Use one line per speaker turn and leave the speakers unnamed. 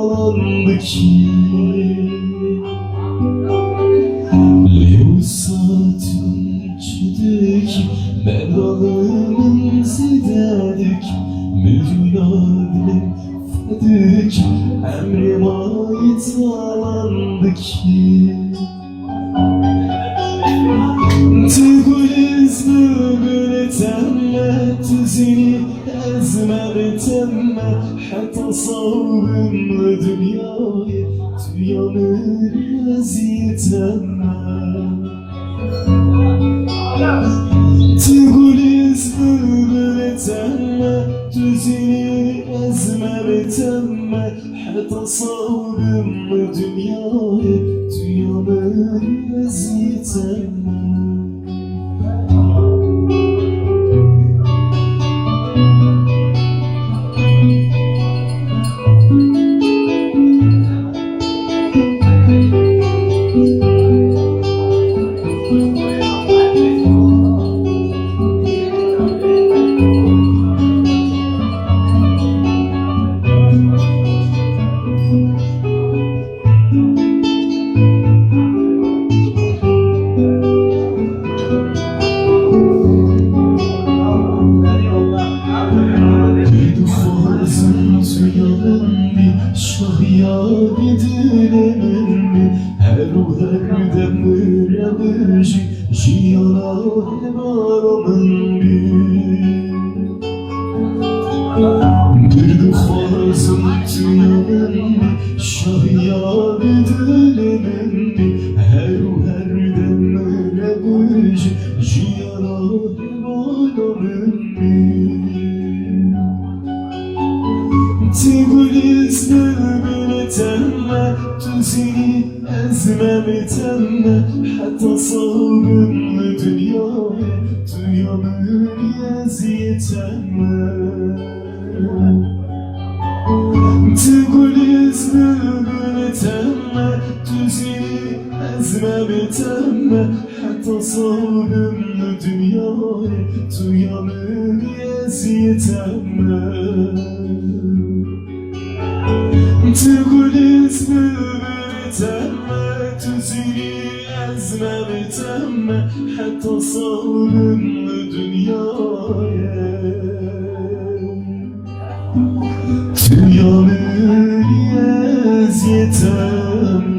sevdalandı ki Levsatın çidik Medalımın zidedik Müdüladim fedik Emrim ait alandı ki Tügüliz bülbül temme Tüzini ezmer temme Hatta sabrımla dünyayı Tüyanır eziyetemme Tügüliz bülbül temme Tüzini ezmer temme Hatta sabrımla dünyayı Tüyanır eziyetemme Jiyana hevaramın bir duhazım tüyanın şahiyar dilemin her demre büj jiyana hevaramın Tiguliz bülbül temme tüzini ezmem temme hatta sabrımlı dünyaya Tüyanır eziyetemme Tiguliz bülbül temme tüzini ezmem temme hatta sabrımlı dünyaya Tüyanır eziyetemme Tügüliz bülbül temme Tüzini ezmem temme Hatta sabrımlı dünyaya Tüyanır eziyetemme